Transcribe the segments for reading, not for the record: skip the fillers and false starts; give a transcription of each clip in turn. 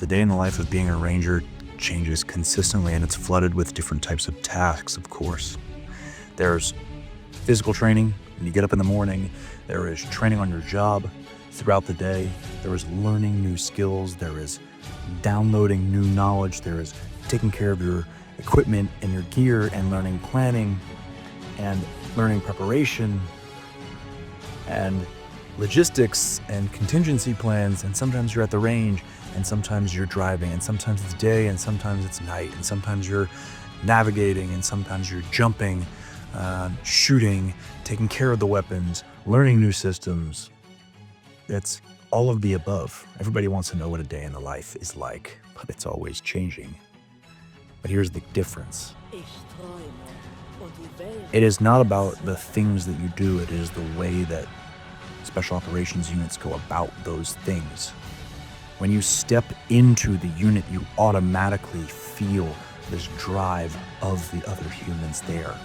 The day in the life of being a ranger changes consistently, and it's flooded with different types of tasks, of course. There's physical training when you get up in the morning. There is training on your job throughout the day. There is learning new skills. There is downloading new knowledge. There is taking care of your equipment and your gear and learning planning and learning preparation and logistics and contingency plans. And sometimes you're at the range, and sometimes you're driving, and sometimes it's day, and sometimes it's night, and sometimes you're navigating, and sometimes you're jumping, shooting, taking care of the weapons, learning new systems. It's all of the above. Everybody wants to know what a day in the life is like, but it's always changing. But here's the difference. It is not about the things that you do, it is the way that special operations units go about those things. When you step into the unit, you automatically feel this drive of the other humans there.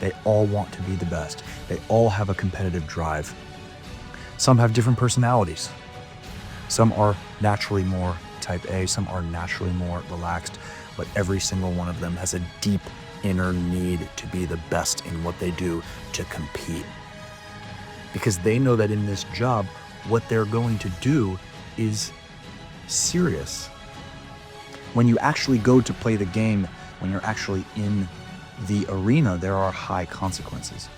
They all want to be the best. They all have a competitive drive. Some have different personalities. Some are naturally more type A, some are naturally more relaxed, but every single one of them has a deep inner need to be the best in what they do, to compete. Because they know that in this job, what they're going to do is serious. When you actually go to play the game, when you're actually in the arena, there are high consequences.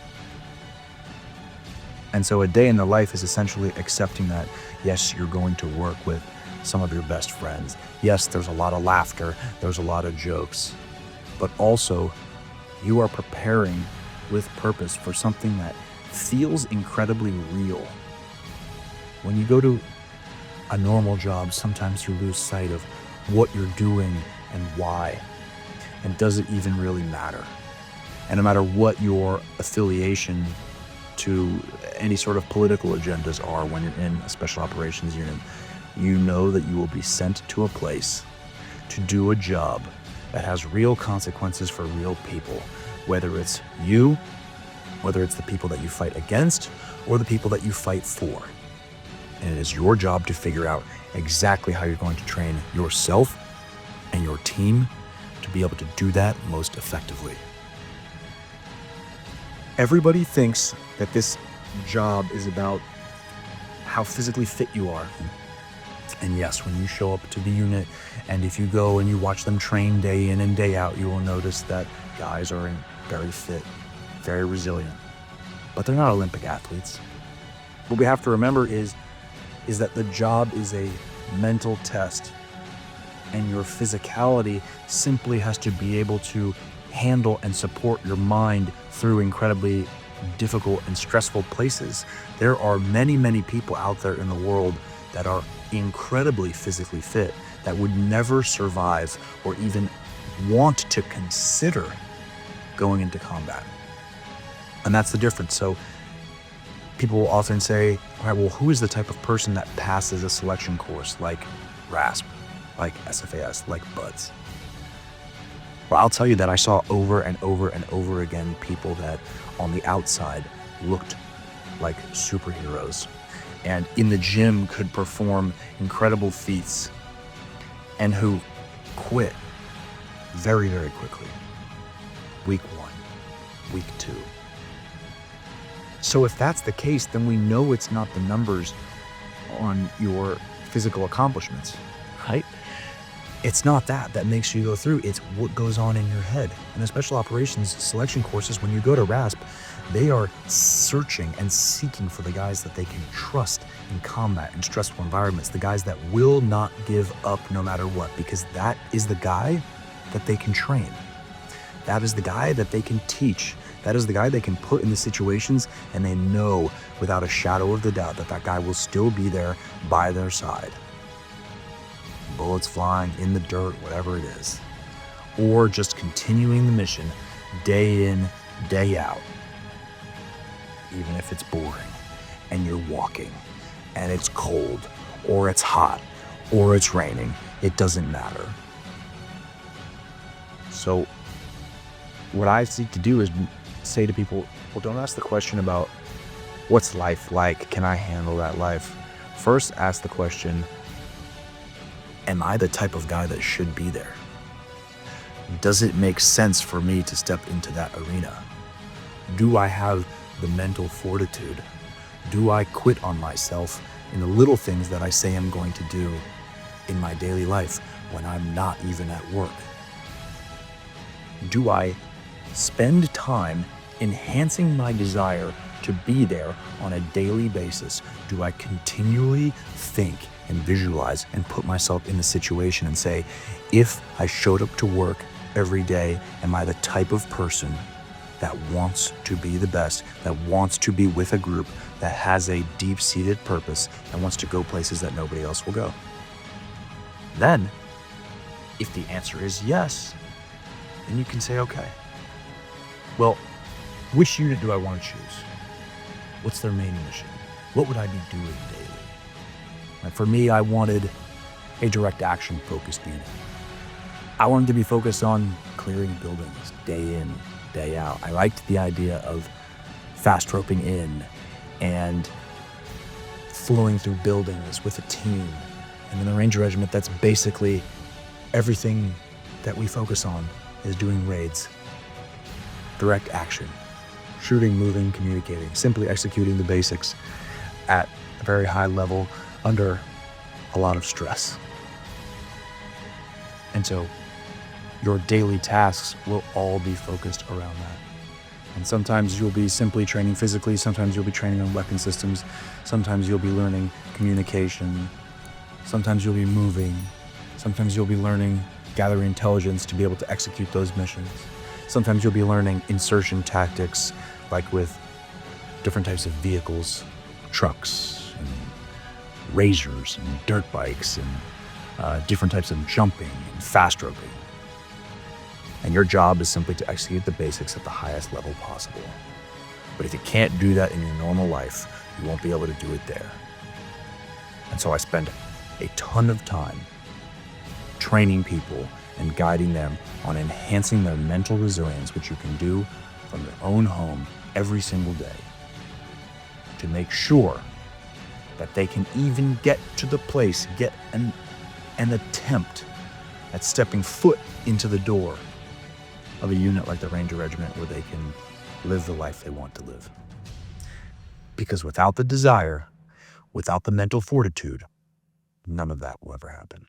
And so a day in the life is essentially accepting that, yes, you're going to work with some of your best friends. Yes, there's a lot of laughter, there's a lot of jokes, but also you are preparing with purpose for something that feels incredibly real. When you go to a normal job, sometimes you lose sight of what you're doing and why. And does it even really matter? And no matter what your affiliation to any sort of political agendas are when you're in a special operations unit, you know that you will be sent to a place to do a job that has real consequences for real people, whether it's you, whether it's the people that you fight against, or the people that you fight for. And it is your job to figure out exactly how you're going to train yourself and your team to be able to do that most effectively. Everybody thinks that this job is about how physically fit you are. And yes, when you show up to the unit, and if you go and you watch them train day in and day out, you will notice that guys are very fit, very resilient, but they're not Olympic athletes. What we have to remember is that the job is a mental test, and your physicality simply has to be able to handle and support your mind through incredibly difficult and stressful places. There are many, many people out there in the world that are incredibly physically fit that would never survive or even want to consider going into combat. And that's the difference. So people will often say, all right, well, who is the type of person that passes a selection course like RASP, like SFAS, like BUDS? Well, I'll tell you that I saw over and over and over again people that on the outside looked like superheroes and in the gym could perform incredible feats and who quit very, very quickly. Week 1, week 2. So if that's the case, then we know it's not the numbers on your physical accomplishments, right? It's not that makes you go through, it's what goes on in your head. And the special operations selection courses, when you go to RASP, they are searching and seeking for the guys that they can trust in combat and stressful environments, the guys that will not give up no matter what, because that is the guy that they can train. That is the guy that they can teach. That is the guy they can put in the situations, and they know without a shadow of the doubt that that guy will still be there by their side. Bullets flying, in the dirt, whatever it is. Or just continuing the mission day in, day out. Even if it's boring, and you're walking, and it's cold, or it's hot, or it's raining, it doesn't matter. So what I seek to do is say to people, well, don't ask the question about what's life like, can I handle that life? First, ask the question, am I the type of guy that should be there? Does it make sense for me to step into that arena? Do I have the mental fortitude? Do I quit on myself in the little things that I say I'm going to do in my daily life when I'm not even at work? Do I spend time enhancing my desire to be there on a daily basis? Do I continually think and visualize and put myself in the situation and say, if I showed up to work every day, am I the type of person that wants to be the best, that wants to be with a group, that has a deep-seated purpose, and wants to go places that nobody else will go? Then, if the answer is yes, then you can say, okay, well, which unit do I want to choose? What's their main mission? What would I be doing daily? And for me, I wanted a direct action focused unit. I wanted to be focused on clearing buildings day in, day out. I liked the idea of fast roping in and flowing through buildings with a team. And in the Ranger Regiment, that's basically everything that we focus on is doing raids. Direct action, shooting, moving, communicating, simply executing the basics at a very high level under a lot of stress. And so your daily tasks will all be focused around that. And sometimes you'll be simply training physically, sometimes you'll be training on weapon systems, sometimes you'll be learning communication, sometimes you'll be moving, sometimes you'll be learning gathering intelligence to be able to execute those missions. Sometimes you'll be learning insertion tactics, like with different types of vehicles, trucks, and razors, and dirt bikes, and different types of jumping and fast roping. And your job is simply to execute the basics at the highest level possible. But if you can't do that in your normal life, you won't be able to do it there. And so I spend a ton of time training people and guiding them on enhancing their mental resilience, which you can do from your own home every single day, to make sure that they can even get to the place, get an attempt at stepping foot into the door of a unit like the Ranger Regiment where they can live the life they want to live. Because without the desire, without the mental fortitude, none of that will ever happen.